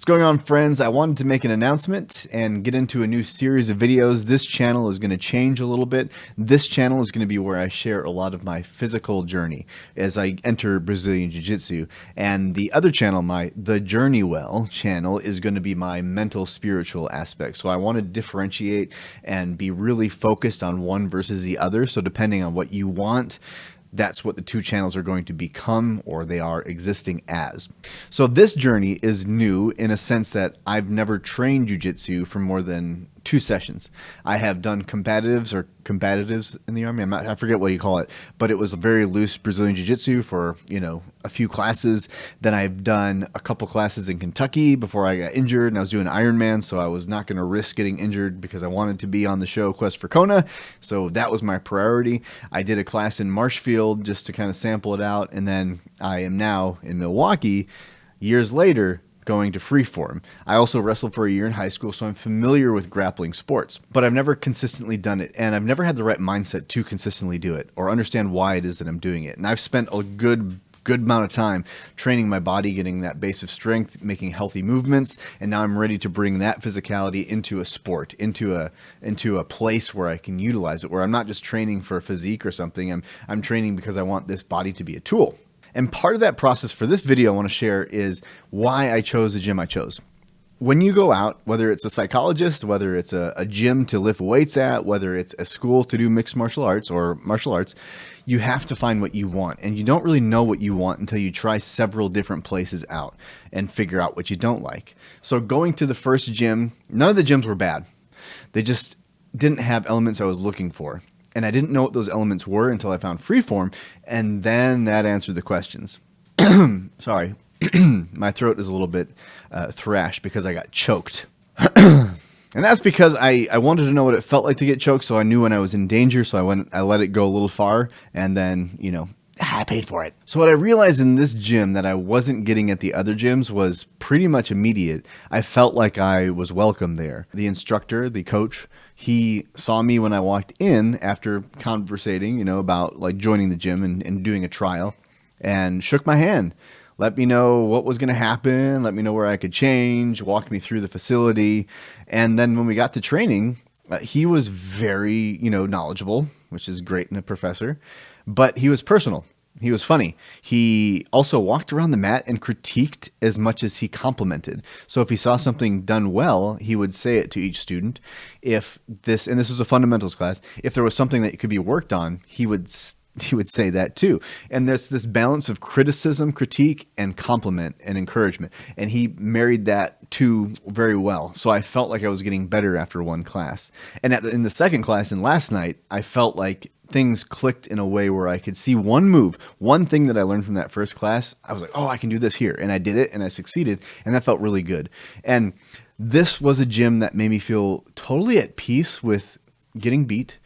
What's going on, friends? I wanted to make an announcement and get into a new series of videos. This channel is going to change a little bit. This channel is going to be where I share a lot of my physical journey as I enter Brazilian Jiu-Jitsu. And the other channel, The Journey Well channel, is going to be my mental, spiritual aspect. So I want to differentiate and be really focused on one versus the other. So depending on what you want, that's what the two channels are going to become, or they are existing as. So this journey is new in a sense that I've never trained jiu-jitsu for more than 2 sessions. I have done combatives in the Army. I forget what you call it, but it was a very loose Brazilian jiu-jitsu for, a few classes. Then I've done a couple classes in Kentucky before I got injured, and I was doing Ironman, so I was not going to risk getting injured because I wanted to be on the show Quest for Kona. So that was my priority. I did a class in Marshfield just to kind of sample it out, and then I am now in Milwaukee, years later, going to freeform. I also wrestled for a year in high school, so I'm familiar with grappling sports, but I've never consistently done it, and I've never had the right mindset to consistently do it or understand why it is that I'm doing it. And I've spent a good amount of time training my body, getting that base of strength, making healthy movements, and now I'm ready to bring that physicality into a sport, into a place where I can utilize it, where I'm not just training for a physique or something. I'm training because I want this body to be a tool. And part of that process for this video I want to share is why I chose the gym I chose. When you go out, whether it's a psychologist, whether it's a gym to lift weights at, whether it's a school to do mixed martial arts or martial arts, you have to find what you want. And you don't really know what you want until you try several different places out and figure out what you don't like. So going to the first gym, none of the gyms were bad. They just didn't have elements I was looking for. And I didn't know what those elements were until I found freeform, and then that answered the questions. Sorry, my throat is a little bit thrashed because I got choked. And that's because I wanted to know what it felt like to get choked, so I knew when I was in danger, so I let it go a little far, and then, I paid for it. So what I realized in this gym that I wasn't getting at the other gyms was pretty much immediate. I felt like I was welcome there. The instructor, the coach, he saw me when I walked in after conversating, about like joining the gym and doing a trial, and shook my hand, let me know what was going to happen, let me know where I could change, walked me through the facility. And then when we got to training, he was very, knowledgeable, which is great in a professor, but he was personal. He was funny. He also walked around the mat and critiqued as much as he complimented. So if he saw something done well, he would say it to each student. And this was a fundamentals class, if there was something that could be worked on, he would say that too. And there's this balance of criticism, critique, and compliment and encouragement. And he married that two very well. So I felt like I was getting better after one class. And in the second class and last night, I felt like things clicked in a way where I could see one move, one thing that I learned from that first class. I was like, oh, I can do this here. And I did it and I succeeded. And that felt really good. And this was a gym that made me feel totally at peace with getting beat,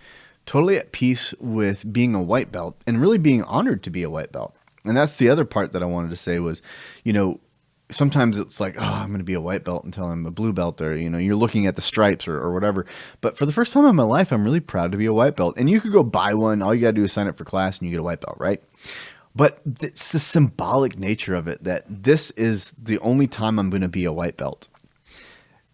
totally at peace with being a white belt, and really being honored to be a white belt. And that's the other part that I wanted to say was, sometimes it's like, oh, I'm going to be a white belt until I'm a blue belt, or, you're looking at the stripes or whatever. But for the first time in my life, I'm really proud to be a white belt. And you could go buy one. All you got to do is sign up for class and you get a white belt, right? But it's the symbolic nature of it that this is the only time I'm going to be a white belt.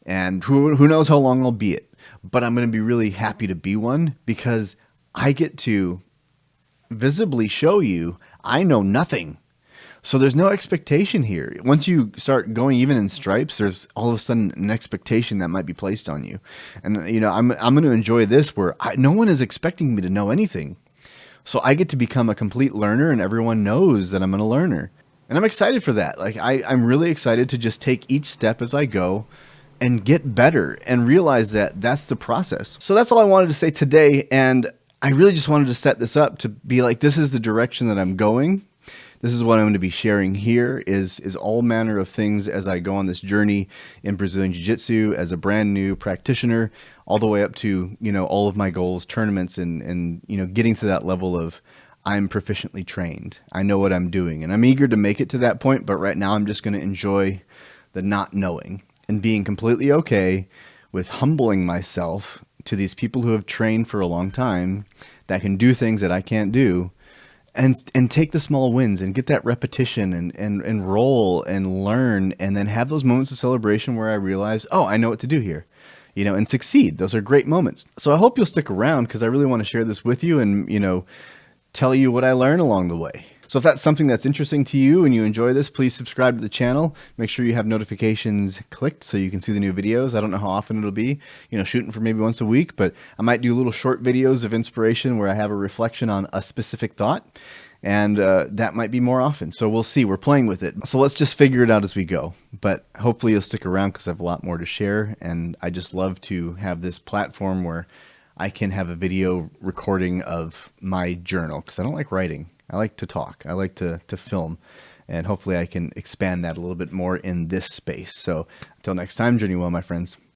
And who knows how long I'll be it. But I'm going to be really happy to be one because I get to visibly show you I know nothing. So there's no expectation here. Once you start going even in stripes, there's all of a sudden an expectation that might be placed on you. And, I'm going to enjoy this where no one is expecting me to know anything. So I get to become a complete learner, and everyone knows that I'm a learner. And I'm excited for that. Like I'm really excited to just take each step as I go and get better and realize that that's the process. So that's all I wanted to say today. And I really just wanted to set this up to be like, this is the direction that I'm going. This is what I'm going to be sharing here is all manner of things as I go on this journey in Brazilian Jiu-Jitsu as a brand new practitioner, all the way up to, all of my goals, tournaments, and getting to that level of I'm proficiently trained. I know what I'm doing, and I'm eager to make it to that point. But right now I'm just going to enjoy the not knowing and being completely okay with humbling myself to these people who have trained for a long time that can do things that I can't do, and take the small wins and get that repetition and roll and learn, and then have those moments of celebration where I realize, oh, I know what to do here, and succeed. Those are great moments. So I hope you'll stick around, because I really want to share this with you and, tell you what I learn along the way. So if that's something that's interesting to you and you enjoy this, please subscribe to the channel. Make sure you have notifications clicked so you can see the new videos. I don't know how often it'll be, shooting for maybe once a week, but I might do little short videos of inspiration where I have a reflection on a specific thought. And that might be more often. So we'll see. We're playing with it. So let's just figure it out as we go. But hopefully you'll stick around, because I have a lot more to share. And I just love to have this platform where I can have a video recording of my journal, because I don't like writing. I like to talk. I like to film. And hopefully I can expand that a little bit more in this space. So until next time, journey well, my friends.